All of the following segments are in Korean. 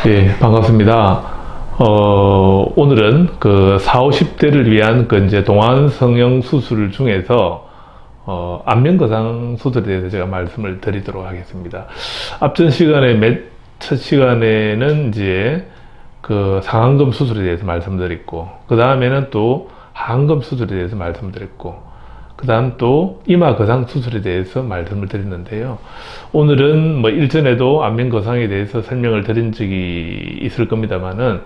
예, 반갑습니다. 오늘은 그 40, 50대를 위한 그 이제 동안 성형 수술 중에서 안면 거상 수술에 대해서 제가 말씀을 드리도록 하겠습니다. 앞전 시간에 첫 시간에는 이제 그 상안검 수술에 대해서 말씀드렸고, 그 다음에는 또 하안검 수술에 대해서 말씀드렸고, 그 다음 또 이마 거상 수술에 대해서 말씀을 드렸는데요. 오늘은 뭐 일전에도 안면 거상에 대해서 설명을 드린 적이 있을 겁니다만은,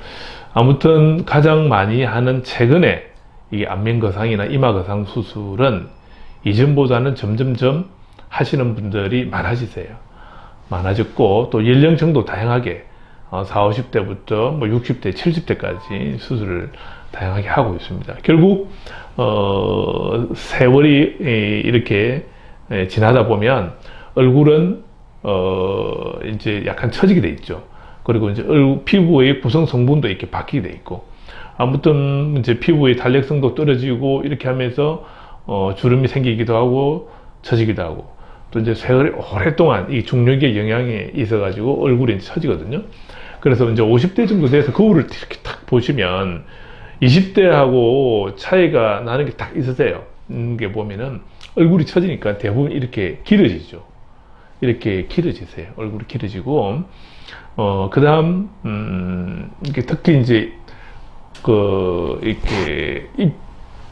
아무튼 가장 많이 하는 최근에 이 안면 거상이나 이마 거상 수술은 이전보다는 점점점 하시는 분들이 많아지세요. 많아졌고, 또 연령층도 다양하게 40, 50대부터 뭐 60대, 70대까지 수술을 다양하게 하고 있습니다. 결국 세월이 이렇게 지나다 보면 얼굴은 이제 약간 처지게 돼 있죠. 그리고 이제 피부의 구성 성분도 이렇게 바뀌게 돼 있고, 아무튼 이제 피부의 탄력성도 떨어지고 이렇게 하면서 주름이 생기기도 하고 처지기도 하고, 또 이제 세월이 오랫동안 이 중력의 영향에 있어 가지고 얼굴이 이제 처지거든요. 그래서 이제 50대 정도 돼서 거울을 이렇게 딱 보시면 20대하고 차이가 나는 게 딱 있으세요. 이게 보면은 얼굴이 처지니까 대부분 이렇게 길어지죠. 이렇게 길어지세요. 얼굴이 길어지고, 그 다음, 이렇게 특히 이제, 이렇게, 이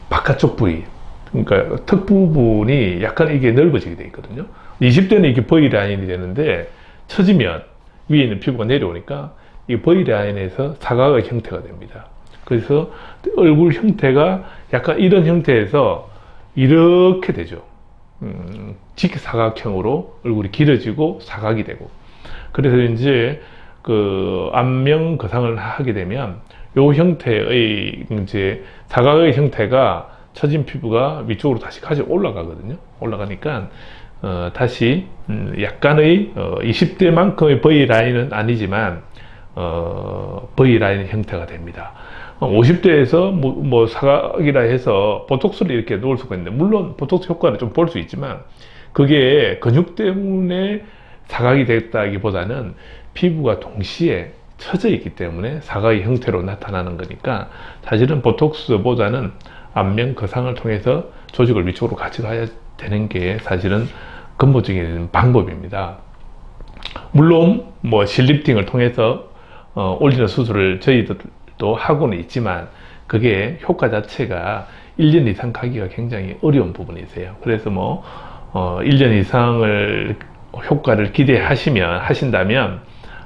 바깥쪽 부위, 그러니까 턱 부분이 약간 이게 넓어지게 돼 있거든요. 20대는 이게 V라인이 되는데, 처지면 위에 있는 피부가 내려오니까, 이 V라인에서 사각의 형태가 됩니다. 그래서 얼굴 형태가 약간 이런 형태에서 이렇게 되죠. 직사각형으로 얼굴이 길어지고 사각이 되고. 그래서 이제 그 안면 거상을 하게 되면 요 형태의 이제 사각의 형태가 처진 피부가 위쪽으로 다시 가져 올라가거든요. 올라가니까 다시 약간의 20대만큼의 V라인은 아니지만 V라인 형태가 됩니다. 50대에서 뭐 사각이라 해서 보톡스를 이렇게 놓을 수가 있는데, 물론 보톡스 효과는 좀 볼 수 있지만 그게 근육 때문에 사각이 됐다기보다는 피부가 동시에 처져 있기 때문에 사각의 형태로 나타나는 거니까, 사실은 보톡스보다는 안면 거상을 통해서 조직을 위쪽으로 가져가야 되는 게 사실은 근본적인 방법입니다. 물론 뭐 실리프팅을 통해서 올리는 수술을 저희들도 하고는 있지만 그게 효과 자체가 1년 이상 가기가 굉장히 어려운 부분이세요. 그래서 뭐 1년 이상을 효과를 하신다면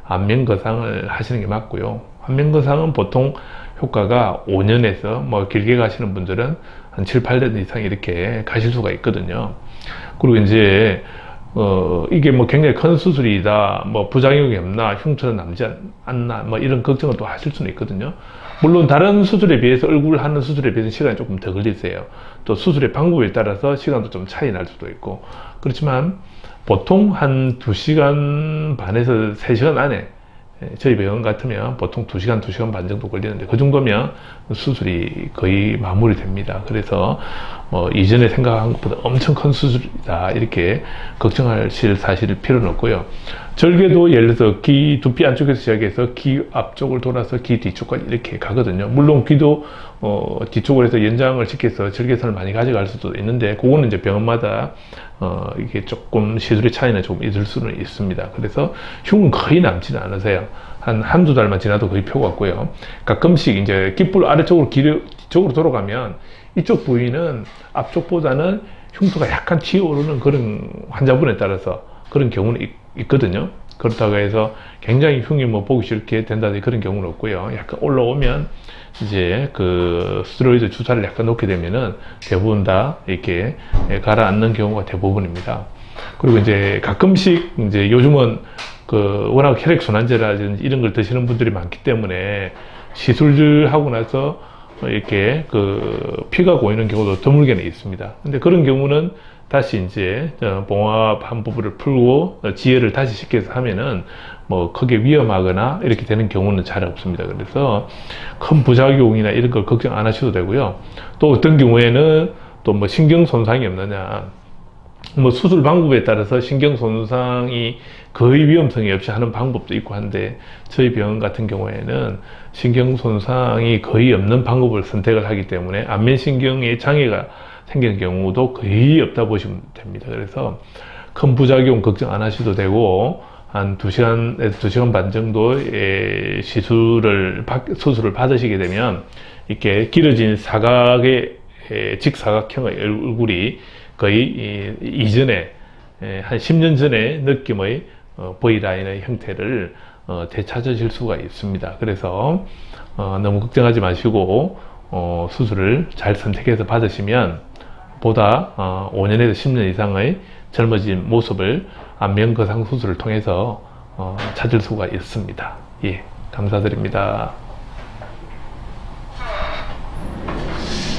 안면 거상을 하시는 게 맞고요. 안면 거상은 보통 효과가 5년에서 뭐 길게 가시는 분들은 한 7, 8년 이상 이렇게 가실 수가 있거든요. 그리고 이제 이게 뭐 굉장히 큰 수술이다, 뭐 부작용이 없나, 흉터는 남지 않나, 뭐 이런 걱정을 또 하실 수는 있거든요. 물론 다른 수술에 비해서, 얼굴 하는 수술에 비해서 시간이 조금 더 걸리세요. 또 수술의 방법에 따라서 시간도 좀 차이 날 수도 있고, 그렇지만 보통 한 2시간 반에서 3시간 안에, 저희 병원 같으면 보통 2시간, 2시간 반 정도 걸리는데, 그 정도면 수술이 거의 마무리됩니다. 그래서 이전에 생각한 것보다 엄청 큰 수술이다 이렇게 걱정하실 사실 필요는 없고요. 절개도 예를 들어서 귀 두피 안쪽에서 시작해서 귀 앞쪽을 돌아서 귀 뒤쪽까지 이렇게 가거든요. 물론 귀도 뒤쪽으로 해서 연장을 시켜서 절개선을 많이 가져갈 수도 있는데, 그거는 이제 병원마다 이게 조금 시술의 차이는 조금 있을 수는 있습니다. 그래서 흉은 거의 남지는 않으세요. 한두 달만 지나도 거의 펴고 왔고요. 가끔씩 이제 귓불 아래쪽으로 뒤쪽으로 돌아가면 이쪽 부위는 앞쪽보다는 흉터가 약간 튀어오르는 그런 환자분에 따라서 그런 경우는 있거든요. 그렇다고 해서 굉장히 흉이 뭐 보기 싫게 된다든지 그런 경우는 없고요. 약간 올라오면 이제 그 스테로이드 주사를 약간 놓게 되면은 대부분 다 이렇게 가라앉는 경우가 대부분입니다. 그리고 이제 가끔씩 이제 요즘은 그 워낙 혈액순환제라든지 이런 걸 드시는 분들이 많기 때문에 시술을 하고 나서 이렇게 그 피가 고이는 경우도 드물게는 있습니다. 근데 그런 경우는 다시 이제 봉합 한 부분을 풀고 지혈을 다시 시켜서 하면은 뭐 크게 위험하거나 이렇게 되는 경우는 잘 없습니다. 그래서 큰 부작용이나 이런 걸 걱정 안 하셔도 되고요. 또 어떤 경우에는 또 뭐 신경 손상이 없느냐, 뭐 수술 방법에 따라서 신경 손상이 거의 위험성이 없이 하는 방법도 있고 한데, 저희 병원 같은 경우에는 신경 손상이 거의 없는 방법을 선택을 하기 때문에 안면신경에 장애가 생기는 경우도 거의 없다 보시면 됩니다. 그래서 큰 부작용 걱정 안 하셔도 되고, 한 2시간 반 정도의 수술을 받으시게 되면 이렇게 길어진 사각의 직사각형의 얼굴이 거의 이전에 한 10년 전의 느낌의 V라인의 형태를 되찾으실 수가 있습니다. 그래서 너무 걱정하지 마시고 수술을 잘 선택해서 받으시면 보다 5년에서 10년 이상의 젊어진 모습을 안면 거상 수술을 통해서 찾을 수가 있습니다. 예, 감사드립니다.